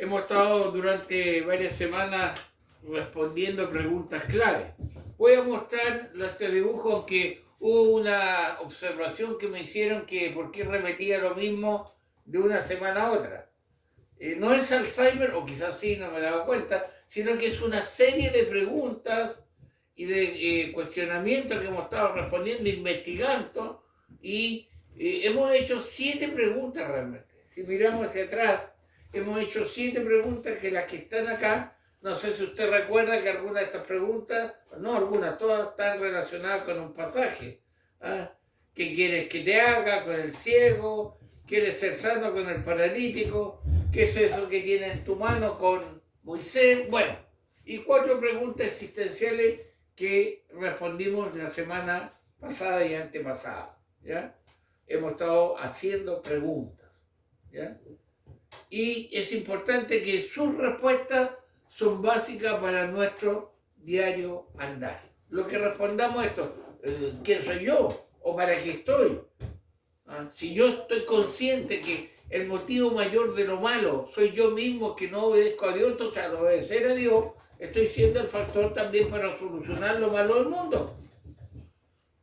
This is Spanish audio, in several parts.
Hemos estado durante varias semanas respondiendo preguntas clave. Voy a mostrar este dibujo, aunque hubo una observación que me hicieron que por qué repetía lo mismo de una semana a otra. No es Alzheimer, o quizás sí, no me he dado cuenta, sino que es una serie de preguntas y de cuestionamientos que hemos estado respondiendo, investigando, y hemos hecho 7 preguntas realmente. Si miramos hacia atrás, hemos hecho 7 preguntas que las que están acá, no sé si usted recuerda que algunas de estas preguntas, no algunas, todas están relacionadas con un pasaje. ¿Ah? ¿Qué quieres que te haga con el ciego? ¿Quieres ser sano con el paralítico? ¿Qué es eso que tiene en tu mano con Moisés? Bueno, y 4 preguntas existenciales que respondimos la semana pasada y antepasada. ¿Ya? Hemos estado haciendo preguntas. ¿Ya? Y es importante que sus respuestas son básicas para nuestro diario andar. Lo que respondamos a esto, ¿quién soy yo? ¿O para qué estoy? ¿Ah? Si yo estoy consciente que el motivo mayor de lo malo soy yo mismo que no obedezco a Dios, entonces al obedecer a Dios estoy siendo el factor también para solucionar lo malo del mundo.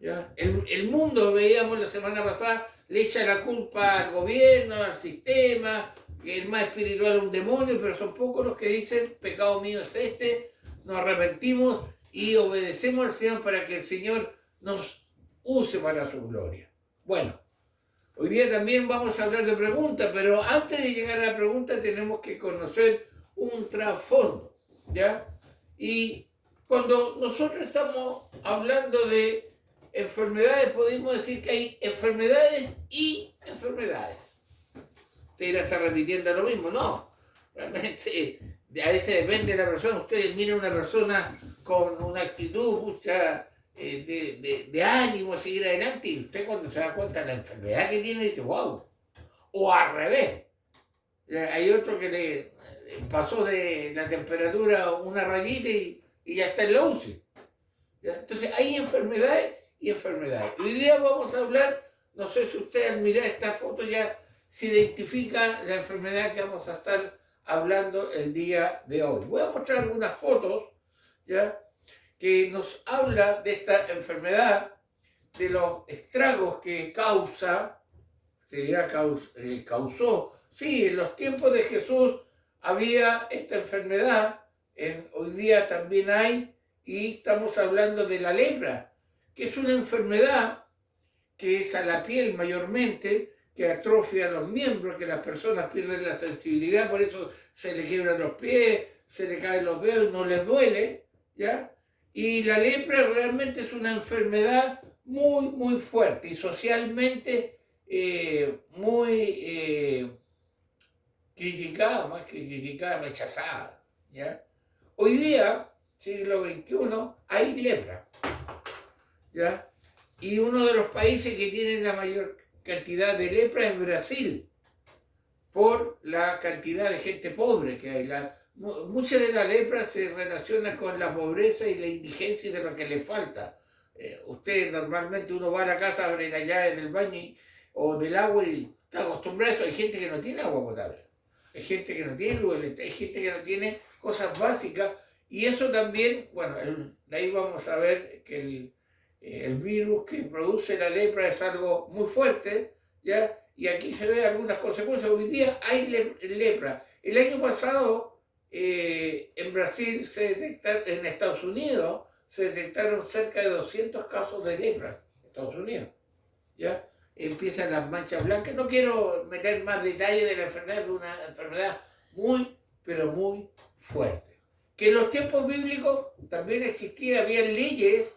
¿Ya? El mundo, veíamos la semana pasada, le echa la culpa al gobierno, al sistema, que el más espiritual es un demonio, pero son pocos los que dicen, pecado mío es este, nos arrepentimos y obedecemos al Señor para que el Señor nos use para su gloria. Bueno, hoy día también vamos a hablar de preguntas, pero antes de llegar a la pregunta tenemos que conocer un trasfondo, ¿ya? Y cuando nosotros estamos hablando de enfermedades, podemos decir que hay enfermedades y enfermedades. Usted irá a estar repitiendo lo mismo, no. Realmente, a veces depende de la persona. Ustedes miran a una persona con una actitud mucha de ánimo a seguir adelante, y usted cuando se da cuenta de la enfermedad que tiene dice, wow. O al revés. Hay otro que le pasó de la temperatura una rayita y ya está en la UCI. ¿Ya? Entonces hay enfermedades y enfermedades. Hoy día vamos a hablar, no sé si usted al mirar esta foto ya se identifica la enfermedad que vamos a estar hablando el día de hoy. Voy a mostrar algunas fotos, ¿ya?, que nos habla de esta enfermedad, de los estragos que causa, se dirá causó. Sí, en los tiempos de Jesús había esta enfermedad, hoy día también hay, y estamos hablando de la lepra, que es una enfermedad que es a la piel mayormente, que atrofia los miembros, que las personas pierden la sensibilidad, por eso se le quiebran los pies, se le caen los dedos, no les duele, ¿ya? Y la lepra realmente es una enfermedad muy, muy fuerte y socialmente muy criticada, más que criticada, rechazada, ¿ya? Hoy día, siglo XXI, hay lepra, ¿ya? Y uno de los países que tiene la mayor cantidad de lepra es Brasil, por la cantidad de gente pobre que hay. Mucha de la lepra se relaciona con la pobreza y la indigencia y de lo que le falta. Usted normalmente, uno va a la casa, abre la llave del baño o del agua y está acostumbrado a eso. Hay gente que no tiene agua potable, hay gente que no tiene luz, hay gente que no tiene cosas básicas, y eso también, bueno, de ahí vamos a ver que el virus que produce la lepra es algo muy fuerte, ¿ya? Y aquí se ven algunas consecuencias. Hoy día hay lepra. El año pasado en Brasil en Estados Unidos se detectaron cerca de 200 casos de lepra en Estados Unidos, ¿ya? Empiezan las manchas blancas. No quiero meter más detalle de la enfermedad, es una enfermedad muy, pero muy fuerte. Que en los tiempos bíblicos también había leyes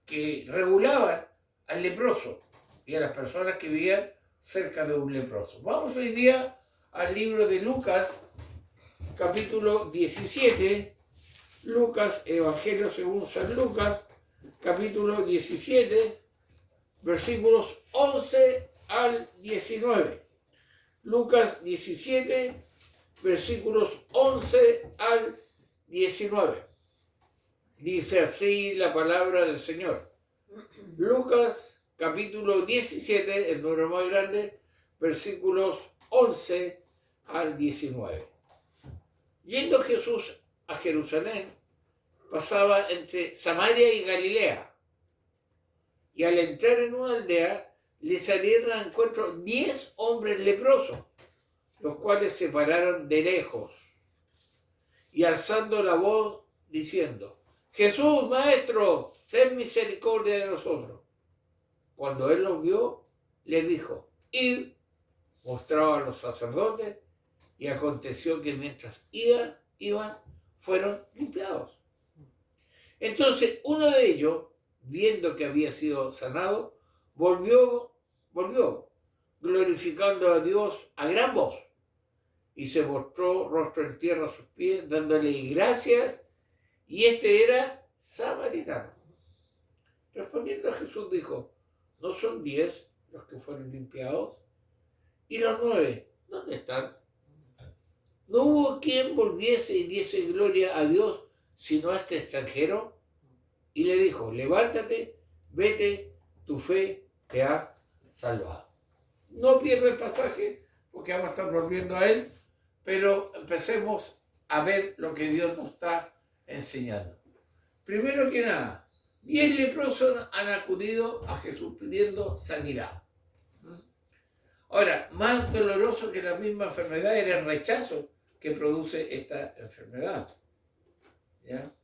que regulaban al leproso y a las personas que vivían cerca de un leproso. Vamos hoy día al libro de Lucas, capítulo 17, Lucas, Evangelio según San Lucas, capítulo 17, versículos 11 al 19. Lucas 17, versículos 11 al 19. Dice así la palabra del Señor. Lucas capítulo 17, el número más grande, versículos 11 al 19. Yendo Jesús a Jerusalén, pasaba entre Samaria y Galilea. Y al entrar en una aldea, le salieron al encuentro 10 hombres leprosos, los cuales se pararon de lejos, y alzando la voz, diciendo: Jesús, Maestro, ten misericordia de nosotros. Cuando él los vio, les dijo: Id, mostrado a los sacerdotes, y aconteció que mientras iban, fueron limpiados. Entonces uno de ellos, viendo que había sido sanado, volvió glorificando a Dios a gran voz, y se postró rostro en tierra a sus pies, dándole gracias, y este era samaritano. Respondiendo a Jesús dijo: ¿no son 10 los que fueron limpiados? ¿Y los 9 dónde están? ¿No hubo quien volviese y diese gloria a Dios sino a este extranjero? Y le dijo: levántate, vete, tu fe te ha salvado. No pierda el pasaje porque vamos a estar volviendo a él, pero empecemos a ver lo que Dios nos está enseñando. Primero que nada, 10 leprosos han acudido a Jesús pidiendo sanidad. Ahora, más doloroso que la misma enfermedad era el rechazo que produce esta enfermedad. ¿Ya?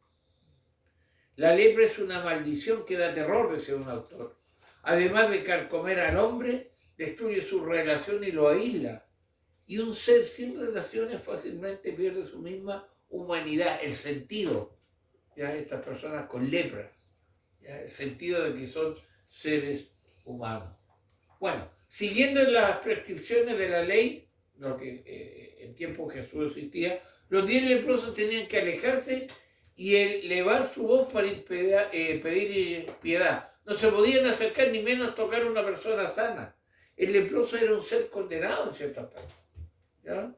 La lepra es una maldición que da terror, decía un autor. Además de carcomer al hombre, destruye su relación y lo aísla. Y un ser sin relaciones fácilmente pierde su misma humanidad, el sentido. ¿Ya? Estas personas con lepra, ¿ya? El sentido de que son seres humanos. Bueno, siguiendo las prescripciones de la ley, lo que en tiempo Jesús existía, los 10 leprosos tenían que alejarse y elevar su voz para pedir piedad. No se podían acercar ni menos tocar a una persona sana. El leproso era un ser condenado en cierta parte. ¿Ya?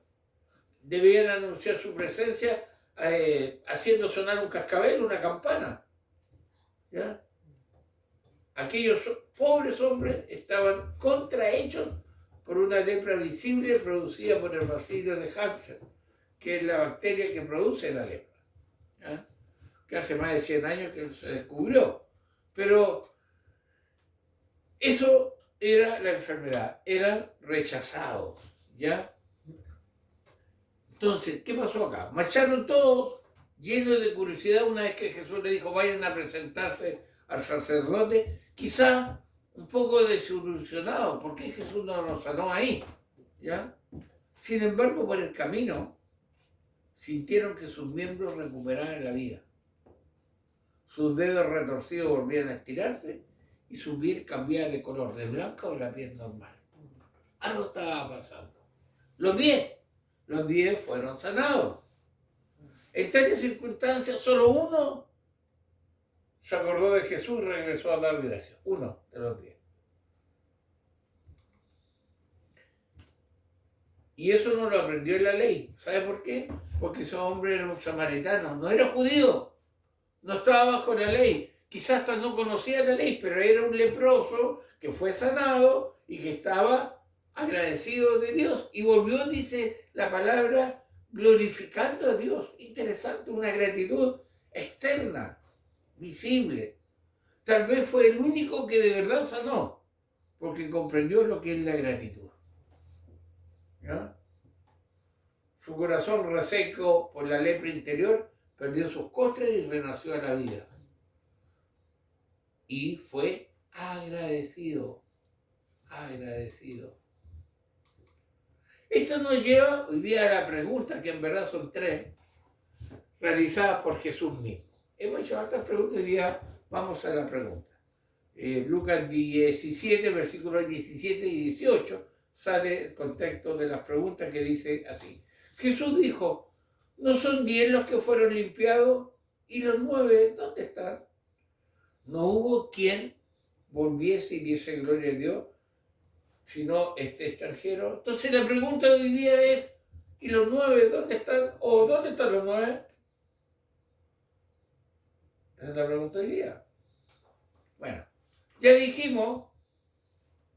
Debían anunciar su presencia haciendo sonar un cascabel, una campana. ¿Ya? Aquellos pobres hombres estaban contrahechos por una lepra visible producida por el bacilo de Hansen, que es la bacteria que produce la lepra. ¿Ya? Que hace más de 100 años que se descubrió. Pero eso era la enfermedad, eran rechazados. ¿Ya? Entonces, ¿qué pasó acá? Marcharon todos llenos de curiosidad una vez que Jesús le dijo: vayan a presentarse al sacerdote, quizá un poco desilusionado, ¿por qué Jesús no los sanó ahí? ¿Ya? Sin embargo, por el camino sintieron que sus miembros recuperaban la vida. Sus dedos retorcidos volvían a estirarse y su piel cambiaba de color, de blanca o la piel normal. Algo estaba pasando. Los 10 fueron sanados. En tales circunstancias, solo uno se acordó de Jesús y regresó a dar gracias. Uno de los 10. Y eso no lo aprendió en la ley. ¿Sabe por qué? Porque ese hombre era un samaritano, no era judío, no estaba bajo la ley. Quizás hasta no conocía la ley, pero era un leproso que fue sanado y que estaba agradecido de Dios. Y volvió, dice la palabra, glorificando a Dios. Interesante, una gratitud externa, visible. Tal vez fue el único que de verdad sanó, porque comprendió lo que es la gratitud. ¿Ya? Su corazón reseco por la lepra interior perdió sus costres y renació a la vida. Y fue agradecido. Esto nos lleva hoy día a la pregunta, que en verdad son 3, realizadas por Jesús mismo. Hemos hecho otras preguntas y hoy día vamos a la pregunta. Lucas 17, versículos 17 y 18, sale el contexto de las preguntas que dice así. Jesús dijo: ¿no son 10 los que fueron limpiados? ¿Y los 9 dónde están? No hubo quien volviese y diese gloria a Dios, sino este extranjero. Entonces la pregunta de hoy día es: ¿y los 9 dónde están? ¿O dónde están los 9? Esa es la pregunta del día. Bueno, ya dijimos,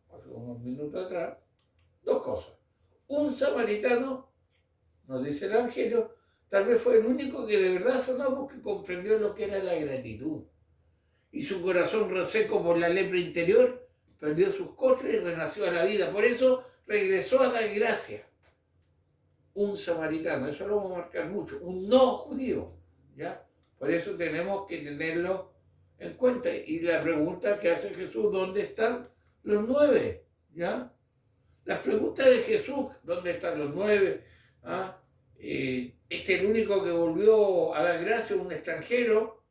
hace unos minutos atrás, 2 cosas. Un samaritano nos dice el Evangelio, tal vez fue el único que de verdad sanó porque comprendió lo que era la gratitud. Y su corazón reseco por la lepra interior perdió sus costres y renació a la vida. Por eso regresó a dar gracia. Un samaritano, eso lo vamos a marcar mucho, un no judío, ¿ya? Por eso tenemos que tenerlo en cuenta. Y la pregunta que hace Jesús, ¿dónde están los 9? ¿Ya? Las preguntas de Jesús, ¿dónde están los 9? ¿Ah? Este es el único que volvió a dar gracia, un extranjero,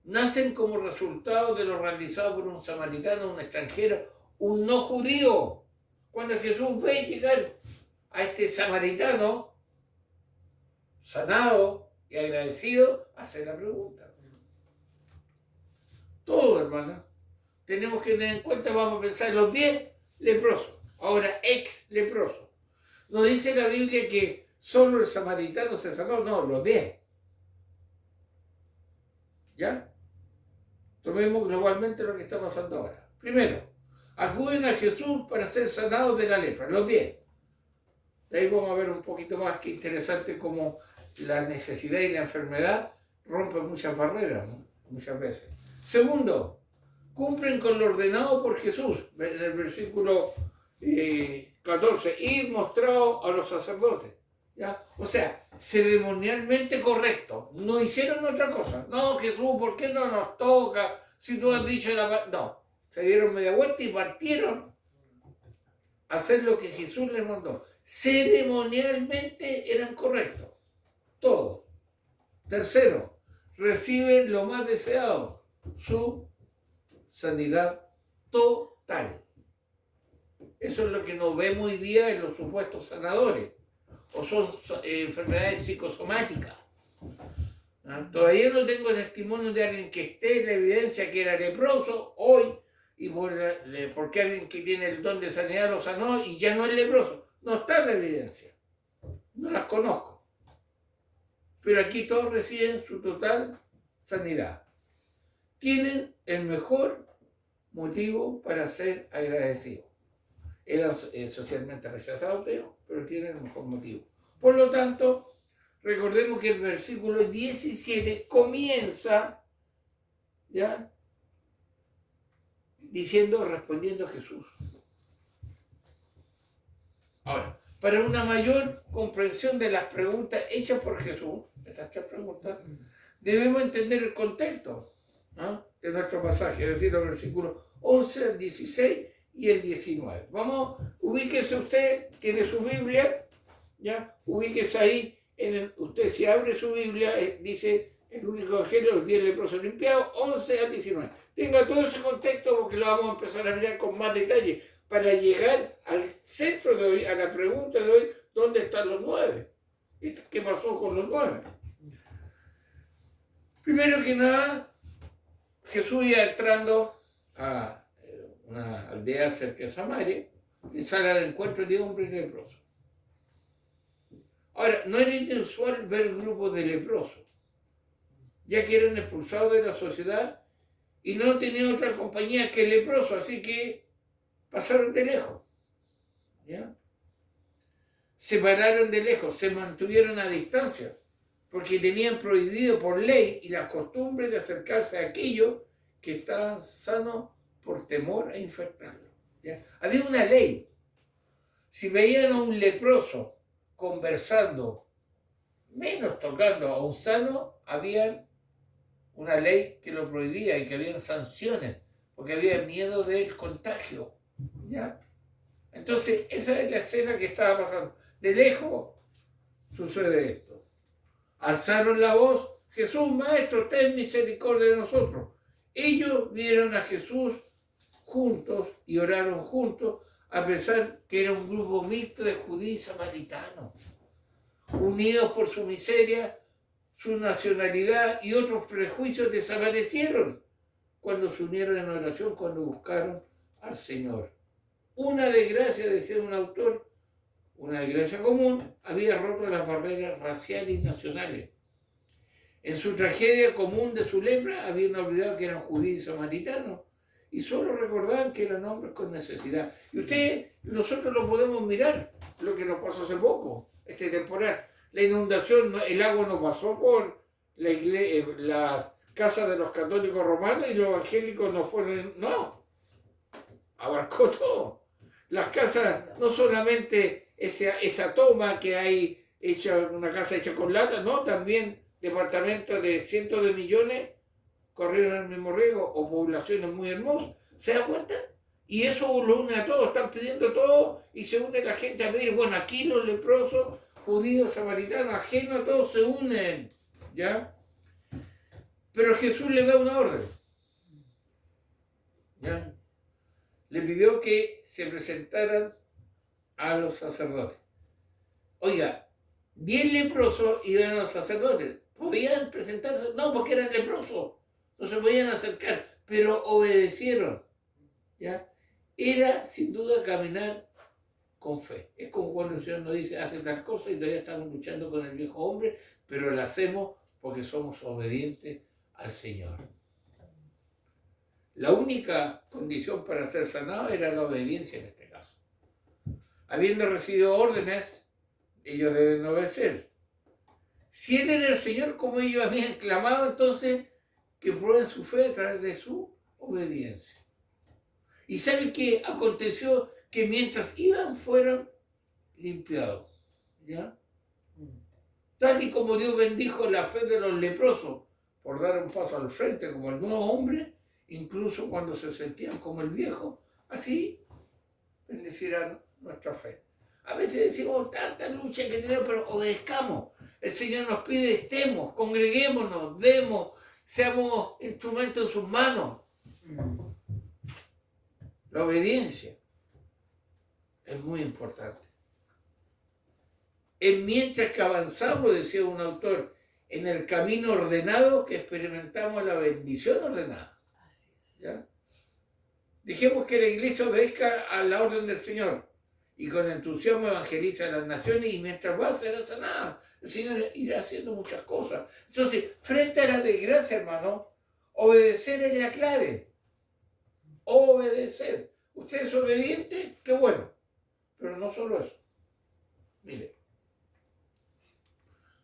nacen como resultado de lo realizado por un samaritano, un extranjero, un no judío. Cuando Jesús ve llegar a este samaritano sanado y agradecido, hace la pregunta. Todo, hermano. Tenemos que tener en cuenta, vamos a pensar en los 10 leprosos, ahora ex leprosos. No dice la Biblia que solo el samaritano se sanó, no, los 10. ¿Ya? Tomemos globalmente lo que está pasando ahora. Primero, acuden a Jesús para ser sanados de la lepra, los 10. De ahí vamos a ver un poquito más que interesante cómo la necesidad y la enfermedad rompen muchas barreras, ¿no? Muchas veces. Segundo, cumplen con lo ordenado por Jesús. En el versículo 14, ir mostrado a los sacerdotes. ¿Ya? O sea, ceremonialmente correcto. No hicieron otra cosa. No, Jesús, ¿por qué no nos toca? Si tú has dicho la... No, se dieron media vuelta y partieron a hacer lo que Jesús les mandó. Ceremonialmente eran correctos. Todos. Tercero, reciben lo más deseado, su sanidad total. Eso es lo que nos vemos hoy día en los supuestos sanadores. O son enfermedades psicosomáticas. ¿Ah? Todavía no tengo testimonio de alguien que esté en la evidencia que era leproso hoy y porque alguien que tiene el don de sanidad lo sanó y ya no es leproso. No está en la evidencia. No las conozco. Pero aquí todos reciben su total sanidad. Tienen el mejor motivo para ser agradecidos. Eran socialmente rechazados, pero tienen el mejor motivo. Por lo tanto, recordemos que el versículo 17 comienza, ¿ya?, diciendo, respondiendo a Jesús. Ahora, para una mayor comprensión de las preguntas hechas por Jesús, estas 3 preguntas, debemos entender el contexto, ¿no?, de nuestro pasaje, es decir, los versículos 11 al 16 y el 19. Vamos, ubíquese usted, tiene su Biblia, ¿ya? Ubíquese ahí, usted si abre su Biblia, dice el único evangelio, los 10 leprosos limpiados, 11 al 19. Tenga todo ese contexto porque lo vamos a empezar a mirar con más detalle para llegar al centro de hoy, a la pregunta de hoy, ¿dónde están los 9? ¿Qué pasó con los 9? Primero que nada, Jesús iba entrando a una aldea cerca de Samaria y sale al encuentro de hombres leprosos. Ahora, no era inusual ver grupos de leprosos, ya que eran expulsados de la sociedad y no tenían otra compañía que el leproso, así que pasaron de lejos. ¿Ya? Se pararon de lejos, se mantuvieron a distancia, porque tenían prohibido por ley y las costumbres de acercarse a aquellos que estaban sanos por temor a infectarlo. ¿Ya? Había una ley. Si veían a un leproso conversando, menos tocando a un sano, había una ley que lo prohibía y que había sanciones, porque había miedo del contagio. ¿Ya? Entonces, esa es la escena que estaba pasando. De lejos sucede esto. Alzaron la voz, Jesús, Maestro, ten misericordia de nosotros. Ellos vieron a Jesús juntos y oraron juntos, a pesar que era un grupo mixto de judíos y samaritanos, unidos por su miseria, su nacionalidad y otros prejuicios desaparecieron cuando se unieron en oración, cuando buscaron al Señor. Una desgracia, decía un autor, una desgracia común, había roto las barreras raciales y nacionales. En su tragedia común de su lepra, habían olvidado que eran judíos y samaritanos, y solo recordaban que eran hombres con necesidad. Y nosotros lo podemos mirar, lo que nos pasó hace poco. este temporal. La inundación, el agua no pasó por las casas de los católicos romanos y los evangélicos no fueron, no, abarcó todo. Las casas, no solamente esa toma que hay hecha, una casa hecha con lata, no, también departamentos de cientos de millones corrieron el mismo riesgo o poblaciones muy hermosas. ¿Se da cuenta? Y eso lo une a todos, están pidiendo todo y se une la gente a pedir, bueno, aquí los leprosos, judíos, samaritanos, ajenos, todos se unen, ¿ya? Pero Jesús le da una orden, ¿ya? Le pidió que se presentaran a los sacerdotes. Oiga, 10 leprosos iban a los sacerdotes. ¿Podían presentarse? No, porque eran leprosos. No se podían acercar, pero obedecieron, ¿ya? Era, sin duda, caminar con fe. Es como cuando el Señor nos dice, hace tal cosa y todavía estamos luchando con el viejo hombre, pero lo hacemos porque somos obedientes al Señor. La única condición para ser sanado era la obediencia en este caso. Habiendo recibido órdenes, ellos deben obedecer. Si Él era el Señor como ellos habían clamado, entonces que prueben su fe a través de su obediencia. ¿Y saben qué aconteció? Que mientras iban fueron limpiados, ¿ya? Tal y como Dios bendijo la fe de los leprosos por dar un paso al frente como el nuevo hombre, incluso cuando se sentían como el viejo, así bendecirán nuestra fe. A veces decimos tanta lucha que tenemos, pero obedezcamos. El Señor nos pide, estemos, congreguémonos, demos, seamos instrumentos en sus manos. La obediencia es muy importante. Es mientras que avanzamos, decía un autor, en el camino ordenado que experimentamos la bendición ordenada. Así es. ¿Ya? Dijimos que la iglesia obedezca a la orden del Señor y con entusiasmo evangeliza a las naciones y mientras va será sanada. El Señor irá haciendo muchas cosas. Entonces, frente a la desgracia, hermano, obedecer es la clave. Obedecer. ¿Usted es obediente? Qué bueno. Pero no solo eso. Mire.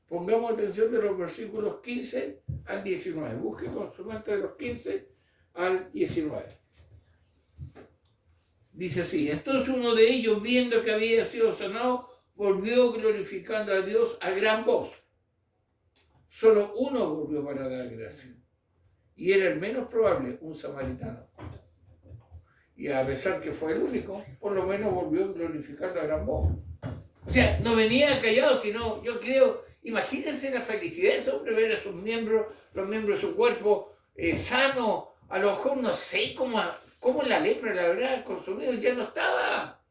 Pongamos atención de los versículos 15 al 19. Busque con su mente de los 15 al 19. Dice así: entonces uno de ellos, viendo que había sido sanado, volvió glorificando a Dios a gran voz. Solo uno volvió para dar gracias. Y era el menos probable, un samaritano. Y a pesar que fue el único, por lo menos volvió glorificando a gran voz. O sea, no venía callado, sino, yo creo, imagínense la felicidad de ese hombre, ver a sus miembros, los miembros de su cuerpo sanos. A lo mejor no sé cómo la lepra, la verdad, consumido ya no estaba.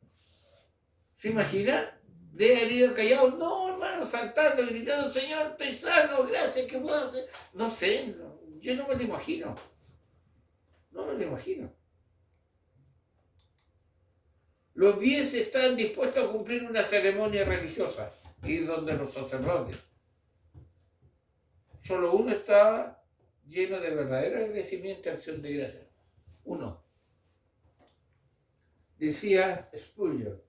¿Se imagina? De haber ido callado, no, hermano, saltando, gritando, Señor, estoy sano, gracias, ¿qué puedo hacer? No sé, no, yo no me lo imagino. No me lo imagino. Los 10 estaban dispuestos a cumplir una ceremonia religiosa, ir donde los sacerdotes. Solo uno estaba lleno de verdadero agradecimiento y acción de gracias. Uno. Decía Spurgeon,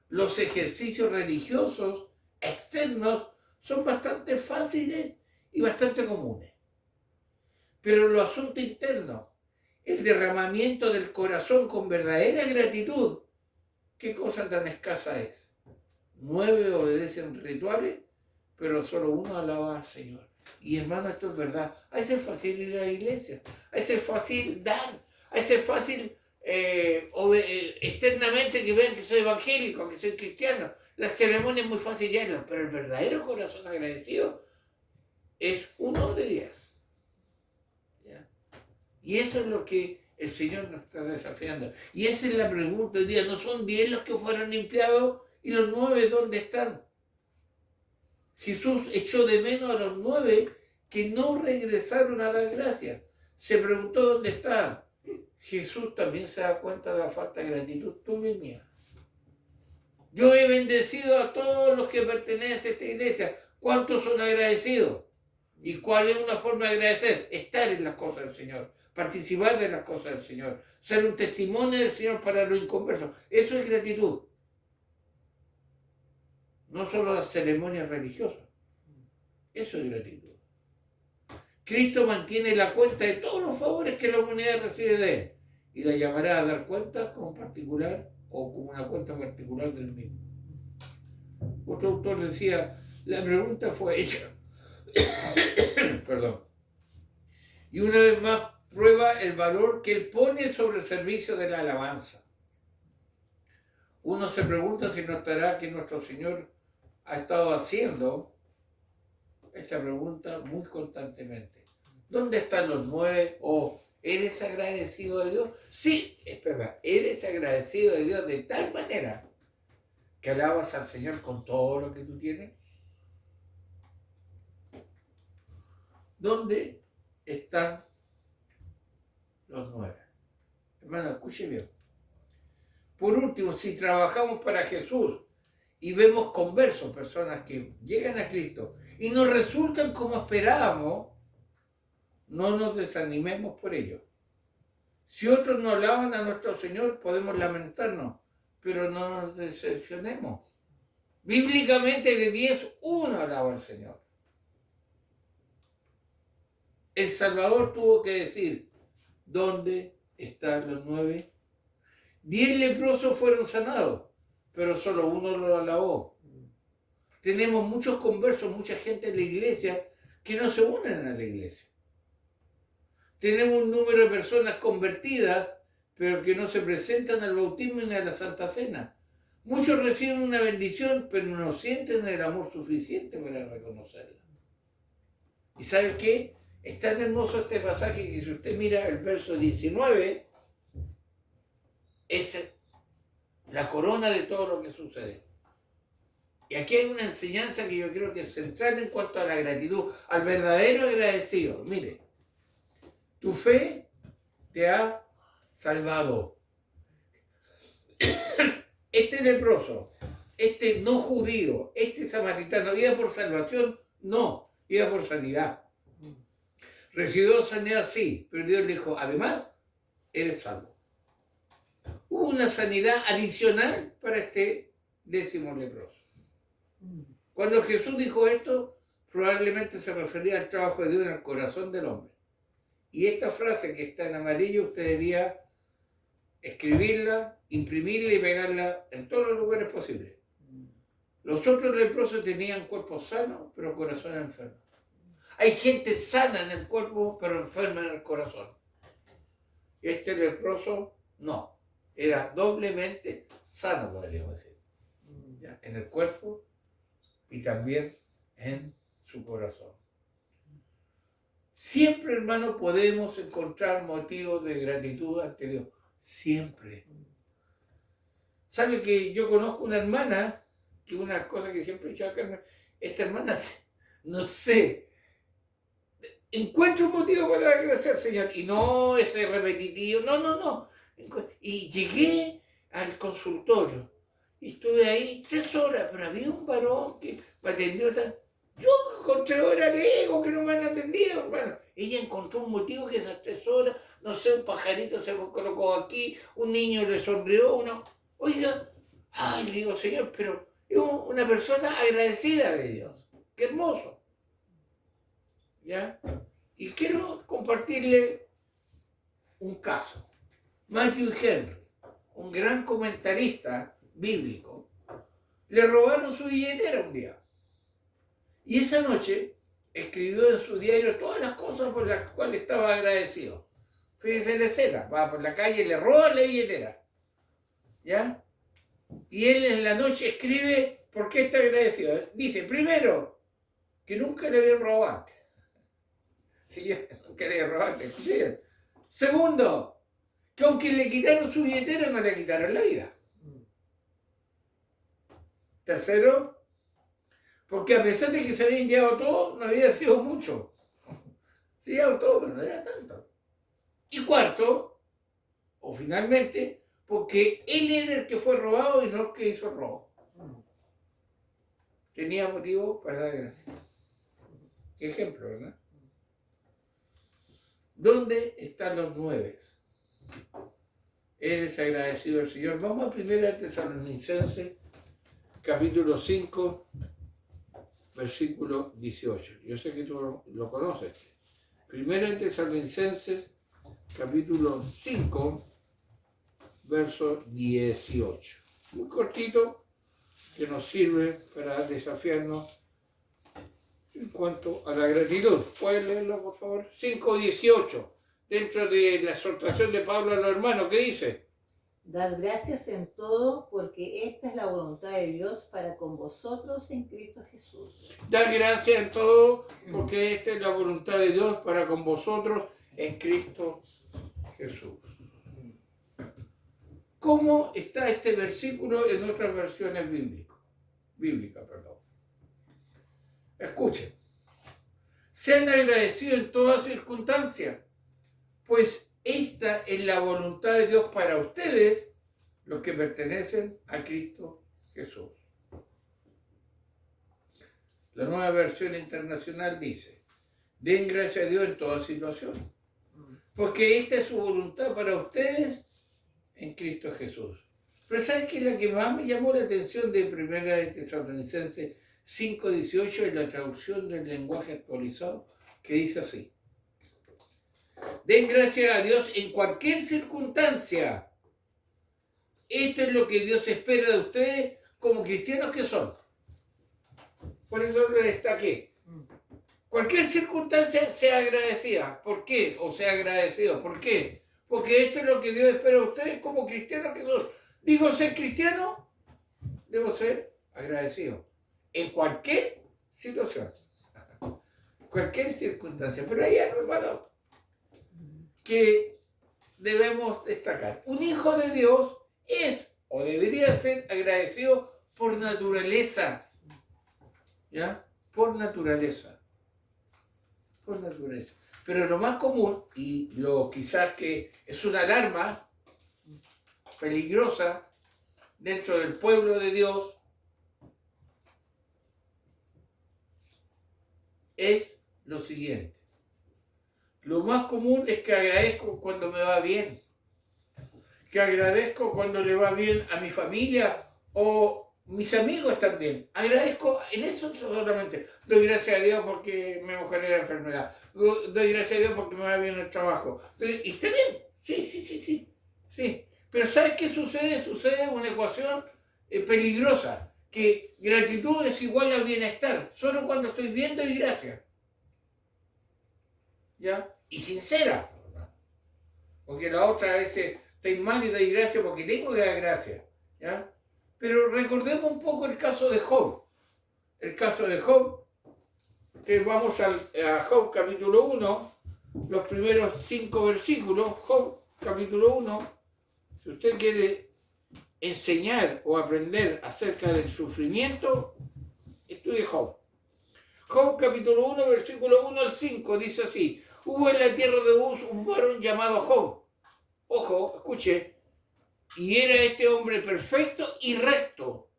los ejercicios religiosos externos son bastante fáciles y bastante comunes. Pero los asuntos internos, el derramamiento del corazón con verdadera gratitud, ¿qué cosa tan escasa es? 9 obedecen rituales, pero solo uno alaba al Señor. Y hermano, esto es verdad. A veces es fácil ir a la iglesia, a veces es fácil dar, a veces es fácil externamente que vean que soy evangélico, que soy cristiano. La ceremonia es muy fácil llevarla, pero el verdadero corazón agradecido es 1 de 10. ¿Ya? Y eso es lo que el Señor nos está desafiando. Y esa es la pregunta hoy día. ¿No son 10 los que fueron limpiados y los 9 dónde están? Jesús echó de menos a los 9 que no regresaron a dar gracias. Se preguntó dónde estaban. Jesús también se da cuenta de la falta de gratitud tuya y mía. Yo he bendecido a todos los que pertenecen a esta iglesia. ¿Cuántos son agradecidos? ¿Y cuál es una forma de agradecer? Estar en las cosas del Señor, participar de las cosas del Señor, ser un testimonio del Señor para los inconversos. Eso es gratitud. no solo las ceremonias religiosas. Eso es gratitud. Cristo mantiene la cuenta de todos los favores que la humanidad recibe de Él y la llamará a dar cuenta como particular o como una cuenta particular del mismo. Otro autor decía, la pregunta fue hecha. Perdón. Y una vez más prueba el valor que Él pone sobre el servicio de la alabanza. Uno se pregunta si notará que nuestro Señor ha estado haciendo esta pregunta muy constantemente. ¿Dónde están los 9? ¿O eres agradecido de Dios? Sí, es verdad, eres agradecido de Dios de tal manera que alabas al Señor con todo lo que tú tienes. ¿Dónde están los 9? Hermano, escuche bien. Por último, si trabajamos para Jesús y vemos conversos, personas que llegan a Cristo y no resultan como esperábamos, no nos desanimemos por ello. Si otros no alaban a nuestro Señor, podemos lamentarnos, pero no nos decepcionemos. Bíblicamente de 10, uno alaba al Señor. El Salvador tuvo que decir, ¿dónde están los 9? 10 leprosos fueron sanados, pero solo uno lo alabó. Tenemos muchos conversos, mucha gente en la iglesia que no se unen a la iglesia. Tenemos un número de personas convertidas, pero que no se presentan al bautismo ni a la Santa Cena. Muchos reciben una bendición, pero no sienten el amor suficiente para reconocerla. ¿Y sabe qué? Es tan hermoso este pasaje que si usted mira el verso 19, es la corona de todo lo que sucede. Y aquí hay una enseñanza que yo creo que es central en cuanto a la gratitud, al verdadero agradecido. Mire, tu fe te ha salvado. Este leproso, este no judío, este samaritano, ¿iba por salvación? No, iba por sanidad. Recibió sanidad, sí, pero Dios le dijo, además, eres salvo. Hubo una sanidad adicional para este 10º leproso. Cuando Jesús dijo esto, probablemente se refería al trabajo de Dios en el corazón del hombre. Y esta frase que está en amarillo, usted debería escribirla, imprimirla y pegarla en todos los lugares posibles. Los otros leprosos tenían cuerpos sanos, pero corazones enfermos. Hay gente sana en el cuerpo, pero enferma en el corazón. Este leproso no, era doblemente sano, podríamos decir, ¿ya? En el cuerpo y también en su corazón. Siempre, hermano, podemos encontrar motivos de gratitud ante Dios. Siempre. ¿Sabe que yo conozco una hermana, que una cosa que siempre he dicho acá, esta hermana, no sé, encuentro un motivo para agradecer al Señor, y no es repetitivo, no. Y llegué al consultorio, y estuve ahí 3 horas, pero había un varón que me atendió tan... Yo encontré horas de ego que no me han atendido, hermano. Ella encontró un motivo que esas 3 horas, no sé, un pajarito se colocó aquí, un niño le sonrió, uno... Oiga, ay, le digo, Señor, pero es una persona agradecida de Dios. ¡Qué hermoso! ¿Ya? Y quiero compartirle un caso. Matthew Henry, un gran comentarista bíblico, le robaron su billetera un día. Y esa noche escribió en su diario todas las cosas por las cuales estaba agradecido. Fíjense la escena, va por la calle y le roban la billetera. ¿Ya? Y él en la noche escribe por qué está agradecido. Dice, primero, que nunca le habían robado antes. Sí, nunca le habían robado antes. ¿Sí? Segundo, que aunque le quitaron su billetera, no le quitaron la vida. Tercero, porque a pesar de que se habían llevado todo, no había sido mucho. Se llevado todo, pero no era tanto. Y cuarto, o finalmente, porque él era el que fue robado y no el que hizo el robo. Tenía motivo para dar gracias. Qué ejemplo, ¿verdad? ¿Dónde están los 9? Eres agradecido al Señor. Vamos a 1 Tesalonicenses, capítulo 5, versículo 18. Yo sé que tú lo conoces. Primera de Tesalonicenses, capítulo 5, verso 18. Muy cortito, que nos sirve para desafiarnos en cuanto a la gratitud. ¿Puedes leerlo, por favor? 5:18, dentro de la exhortación de Pablo a los hermanos, ¿qué dice? Dad gracias en todo, porque esta es la voluntad de Dios para con vosotros en Cristo Jesús. Dad gracias en todo, porque esta es la voluntad de Dios para con vosotros en Cristo Jesús. ¿Cómo está este versículo en otras versiones bíblicas? Escuchen. Sean agradecidos en toda circunstancia, pues esta es la voluntad de Dios para ustedes, los que pertenecen a Cristo Jesús. La nueva versión internacional dice: den gracias a Dios en toda situación, porque esta es su voluntad para ustedes en Cristo Jesús. Pero ¿sabes qué? La que más me llamó la atención de Primera de Tesalonicenses 5:18 es la traducción del lenguaje actualizado, que dice así: den gracias a Dios en cualquier circunstancia. Esto es lo que Dios espera de ustedes como cristianos que son. Por eso lo destaqué. Cualquier circunstancia sea agradecida. ¿Por qué? O sea agradecido. ¿Por qué? Porque esto es lo que Dios espera de ustedes como cristianos que son. Digo, ser cristiano, debo ser agradecido. En cualquier situación. Cualquier circunstancia. Pero hay algo, hermano, que debemos destacar. Un hijo de Dios es o debería ser agradecido por naturaleza. ¿Ya? Por naturaleza. Por naturaleza. Pero lo más común, y lo quizás que es una alarma peligrosa dentro del pueblo de Dios, es lo siguiente. Lo más común es que agradezco cuando me va bien, que agradezco cuando le va bien a mi familia o mis amigos también. Agradezco en eso solamente. Doy gracias a Dios porque me mejoré la enfermedad. Doy gracias a Dios porque me va bien el trabajo. ¿Y está bien? Sí. Pero ¿sabes qué sucede? Sucede una ecuación peligrosa, que gratitud es igual a bienestar. Solo cuando estoy bien doy gracias. ¿Ya? Y sincera. Porque la otra a veces estoy mal y doy gracias porque tengo que dar gracias. ¿Ya? Pero recordemos un poco el caso de Job. El caso de Job, que vamos a Job capítulo 1, los primeros 5 versículos. Job capítulo 1, si usted quiere enseñar o aprender acerca del sufrimiento, estudie Job. Job capítulo 1, versículo 1 al 5, dice así: hubo en la tierra de Uz un varón llamado Job. Ojo, escuche. Y era este hombre perfecto y recto,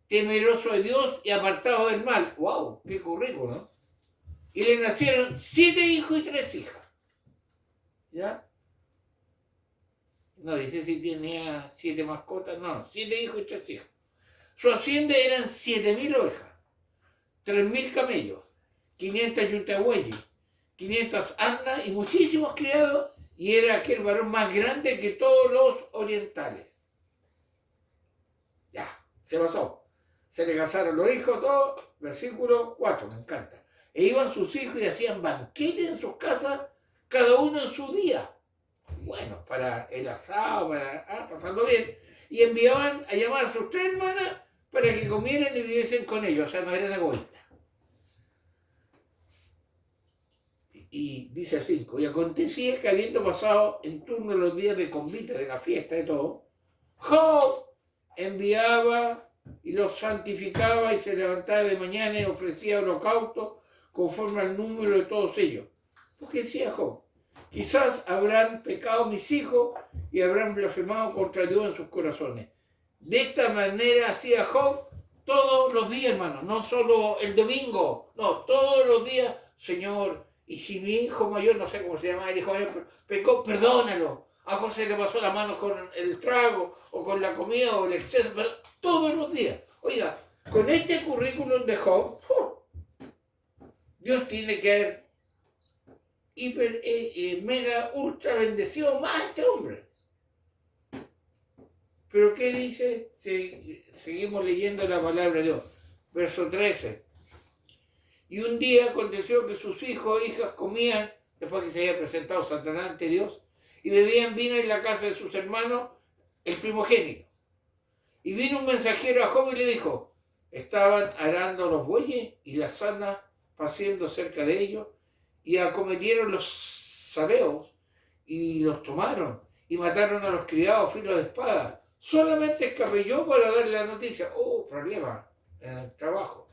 temeroso de Dios y apartado del mal. ¡Wow! ¡Qué currículo! ¿No? Y le nacieron 7 hijos y 3 hijas. ¿Ya? No dice si tenía 7 mascotas, no, 7 hijos y 3 hijas. Su hacienda eran 7.000 ovejas, 3.000 camellos, 500 yuntahueyes, 500 asnas y muchísimos criados, y era aquel varón más grande que todos los orientales. Ya, se pasó. Se le casaron los hijos, todos. Versículo 4, me encanta. E iban sus hijos y hacían banquete en sus casas, cada uno en su día. Bueno, para el asado, para pasarlo bien. Y enviaban a llamar a sus 3 hermanas para que comieran y viviesen con ellos. O sea, no eran egoístas. Y dice el 5, y acontecía que habiendo pasado en turno los días de convite, de la fiesta y todo, Job enviaba y los santificaba y se levantaba de mañana y ofrecía holocausto conforme al número de todos ellos. Porque decía Job: quizás habrán pecado mis hijos y habrán blasfemado contra Dios en sus corazones. De esta manera hacía Job todos los días, hermano, no solo el domingo, no, todos los días. Señor, y si mi hijo mayor, no sé cómo se llama, el hijo mayor pecó, perdónalo. A José le pasó la mano con el trago, o con la comida, o el exceso, pero todos los días. Oiga, Con este currículum de Job, Dios tiene que haber hiper, mega, ultra bendecido más a este hombre. Pero ¿qué dice? Seguimos leyendo la palabra de Dios. Verso 13. Y un día aconteció que sus hijos e hijas comían, después que se había presentado Satanás ante Dios, y bebían vino en la casa de sus hermanos, el primogénito. Y vino un mensajero a Job y le dijo, estaban arando los bueyes y las asnas paciendo cerca de ellos, y acometieron los sabeos y los tomaron, y mataron a los criados a filo de espada. Solamente escapé yo para darle la noticia. Oh, problema en el trabajo.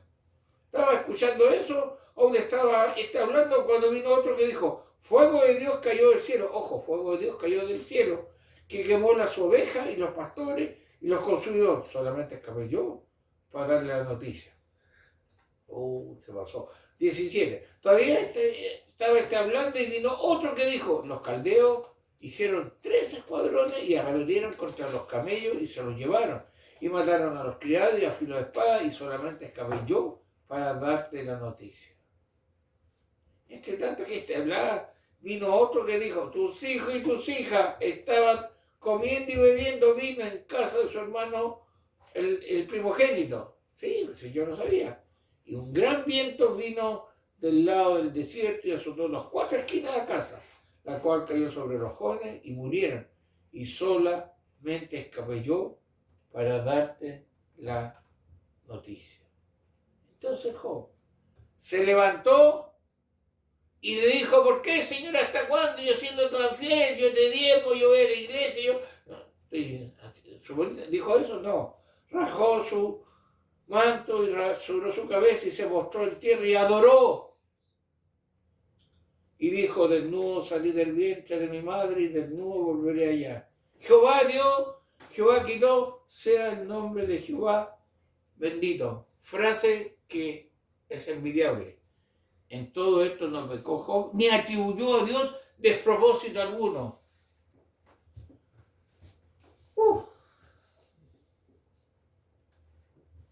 Estaba escuchando eso, aún estaba hablando cuando vino otro que dijo, fuego de Dios cayó del cielo. Ojo, fuego de Dios cayó del cielo, que quemó las ovejas y los pastores y los consumió. Solamente escapé yo para darle la noticia. Se pasó. 17. Todavía estaba hablando y vino otro que dijo, los caldeos hicieron 3 escuadrones y arremetieron contra los camellos y se los llevaron. Y mataron a los criados y a filo de espada y solamente escapé yo para darte la noticia. Entre tanto que hablaba, vino otro que dijo, tus hijos y tus hijas estaban comiendo y bebiendo vino en casa de su hermano, el primogénito. Sí, yo no sabía. Y un gran viento vino del lado del desierto y azotó las 4 esquinas de la casa, la cual cayó sobre los jóvenes y murieron. Y solamente escapé yo para darte la noticia. Entonces Job se levantó y le dijo, ¿por qué, Señor, hasta cuándo yo siendo tan fiel? Yo te diezmo, yo voy a la iglesia, ¿dijo eso? No. Rajó su manto y rasuró su cabeza y se postró en tierra y adoró. Y dijo, desnudo salí del vientre de mi madre y desnudo volveré allá. Jehová dio, Jehová quitó, sea el nombre de Jehová bendito. Frase que es envidiable. En todo esto no pecó Job, ni atribuyó a Dios despropósito alguno.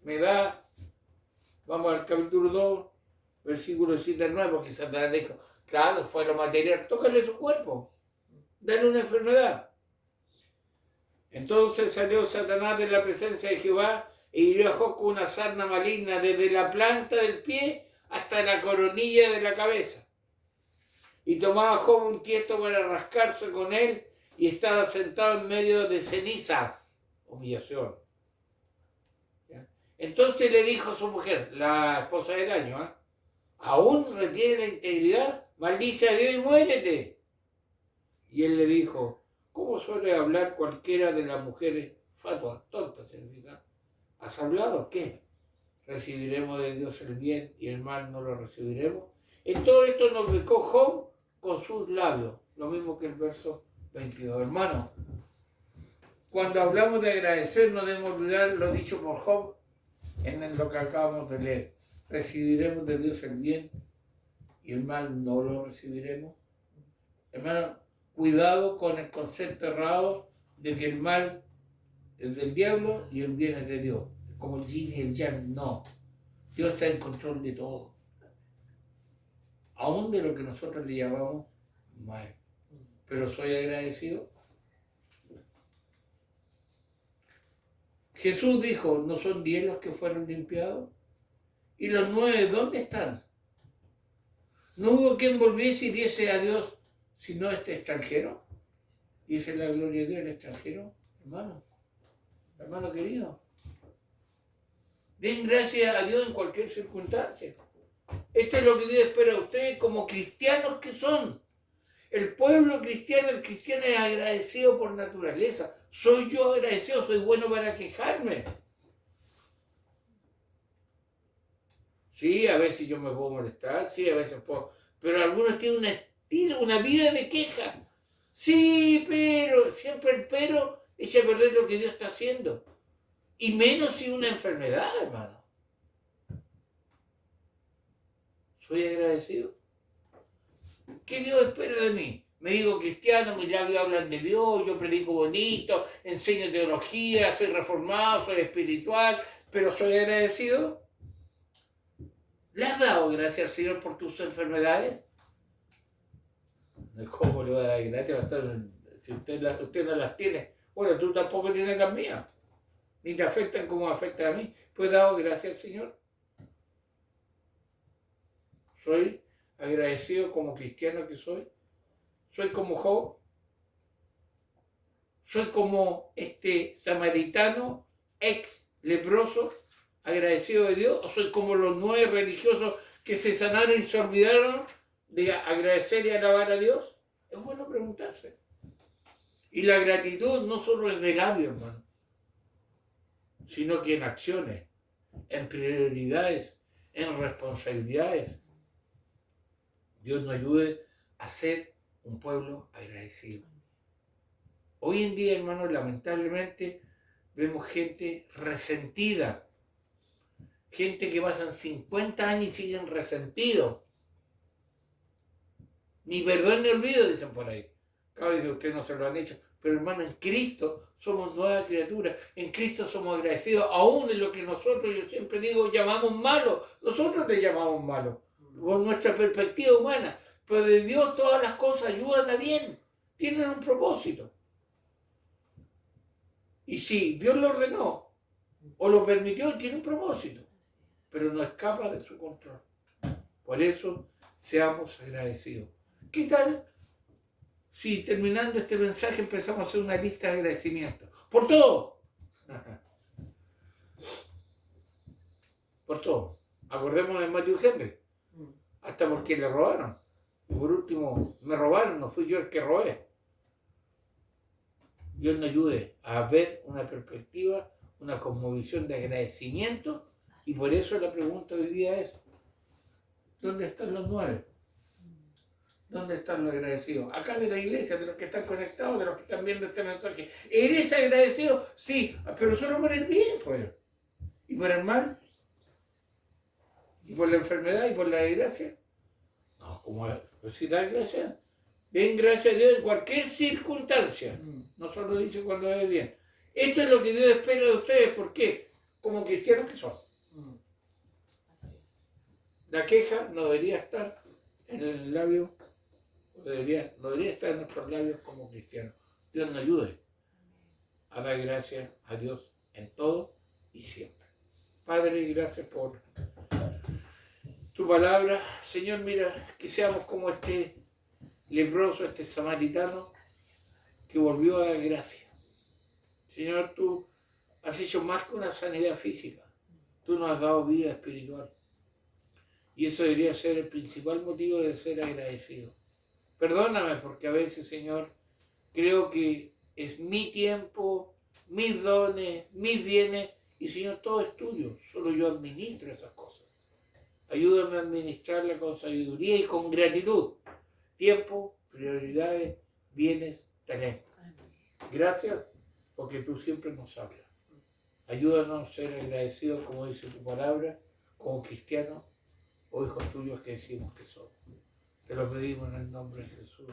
Me da, vamos al capítulo 2, versículo 7 al 9, porque Satanás dijo, claro, fue lo material, tócale su cuerpo, dale una enfermedad. Entonces salió Satanás de la presencia de Jehová e hirió a Job con una sarna maligna desde la planta del pie hasta la coronilla de la cabeza. Y tomaba Job un tiesto para rascarse con él y estaba sentado en medio de cenizas. Humillación. ¿Ya? Entonces le dijo a su mujer, la esposa del año, ¿aún retiene la integridad? Maldice a Dios y muérete. Y él le dijo, ¿cómo suele hablar cualquiera de las mujeres fatuas? Tonta significa. ¿Has hablado? ¿Qué? ¿Recibiremos de Dios el bien y el mal no lo recibiremos? En todo esto nos pecó Job con sus labios. Lo mismo que el verso 22. Hermano, cuando hablamos de agradecer no debemos olvidar lo dicho por Job en lo que acabamos de leer. ¿Recibiremos de Dios el bien y el mal no lo recibiremos? Hermano, cuidado con el concepto errado de que el mal es del diablo y el bien es de Dios. Como el yin y el yang, no. Dios está en control de todo. Aún de lo que nosotros le llamamos mal. Pero soy agradecido. Jesús dijo, ¿no son 10 los que fueron limpiados? ¿Y los 9 dónde están? ¿No hubo quien volviese y diese a Dios sino este extranjero? ¿Y esa es la gloria de Dios, el extranjero? Hermano querido. Den gracias a Dios en cualquier circunstancia. Esto es lo que Dios espera de ustedes como cristianos que son. El pueblo cristiano, el cristiano es agradecido por naturaleza. Soy yo agradecido, soy bueno para quejarme. Sí, a veces yo me puedo molestar, sí, a veces puedo. Pero algunos tienen un estilo, una vida de queja. Sí, pero, siempre el pero echa a perder lo que Dios está haciendo. Y menos si una enfermedad, hermano. ¿Soy agradecido? ¿Qué Dios espera de mí? Me digo cristiano, mis labios hablan de Dios, yo predico bonito, enseño teología, soy reformado, soy espiritual, pero soy agradecido. ¿Le has dado gracias al Señor por tus enfermedades? ¿Cómo le va a dar gracias, pastor? Si usted no las tiene, bueno, tú tampoco tienes las mías, ni te afectan como afectan a mí. Pues he dado gracias al Señor. Soy agradecido como cristiano que soy. Soy como Job. Soy como este samaritano ex leproso, agradecido de Dios. O soy como los 9 religiosos que se sanaron y se olvidaron de agradecer y alabar a Dios. Es bueno preguntarse. Y la gratitud no solo es de labios, hermano, sino que en acciones, en prioridades, en responsabilidades. Dios nos ayude a ser un pueblo agradecido. Hoy en día, hermanos, lamentablemente vemos gente resentida, gente que pasan 50 años y siguen resentidos. Ni perdón ni olvido, dicen por ahí. Claro, dice, ustedes no se lo han hecho. Pero hermano, en Cristo somos nuevas criaturas. En Cristo somos agradecidos, aún en lo que nosotros, yo siempre digo, llamamos malo. Nosotros le llamamos malo, con nuestra perspectiva humana. Pero de Dios todas las cosas ayudan a bien. Tienen un propósito. Y si Dios lo ordenó o lo permitió, tiene un propósito. Pero no escapa de su control. Por eso, seamos agradecidos. ¿Qué tal si terminando este mensaje empezamos a hacer una lista de agradecimientos? Por todo. Por todo. Acordémonos de Matthew Henry. Hasta porque le robaron. Y por último, me robaron, no fui yo el que robé. Dios nos ayude a ver una perspectiva, una cosmovisión de agradecimiento. Y por eso la pregunta hoy día es, ¿dónde están los 9? ¿Dónde están los agradecidos? Acá de la iglesia, de los que están conectados, de los que están viendo este mensaje. ¿Eres agradecido? Sí, pero solo por el bien, pues. ¿Y por el mal? ¿Y por la enfermedad? ¿Y por la desgracia? No, como pues si dar gracias. Den gracias a Dios en cualquier circunstancia. No solo dice cuando es bien. Esto es lo que Dios espera de ustedes. ¿Por qué? Como cristianos que son. Así es. La queja no debería estar en el labio. No debería estar en nuestros labios como cristianos. Dios nos ayude a dar gracias a Dios en todo y siempre. Padre, gracias por tu palabra. Señor, mira, que seamos como este leproso, este samaritano que volvió a dar gracias. Señor, tú has hecho más que una sanidad física. Tú nos has dado vida espiritual. Y eso debería ser el principal motivo de ser agradecido. Perdóname porque a veces, Señor, creo que es mi tiempo, mis dones, mis bienes, y Señor, todo es tuyo. Solo yo administro esas cosas. Ayúdame a administrarla con sabiduría y con gratitud. Tiempo, prioridades, bienes, talentos. Gracias porque tú siempre nos hablas. Ayúdanos a ser agradecidos, como dice tu palabra, como cristianos o hijos tuyos que decimos que somos. Te lo pedimos en el nombre de Jesús.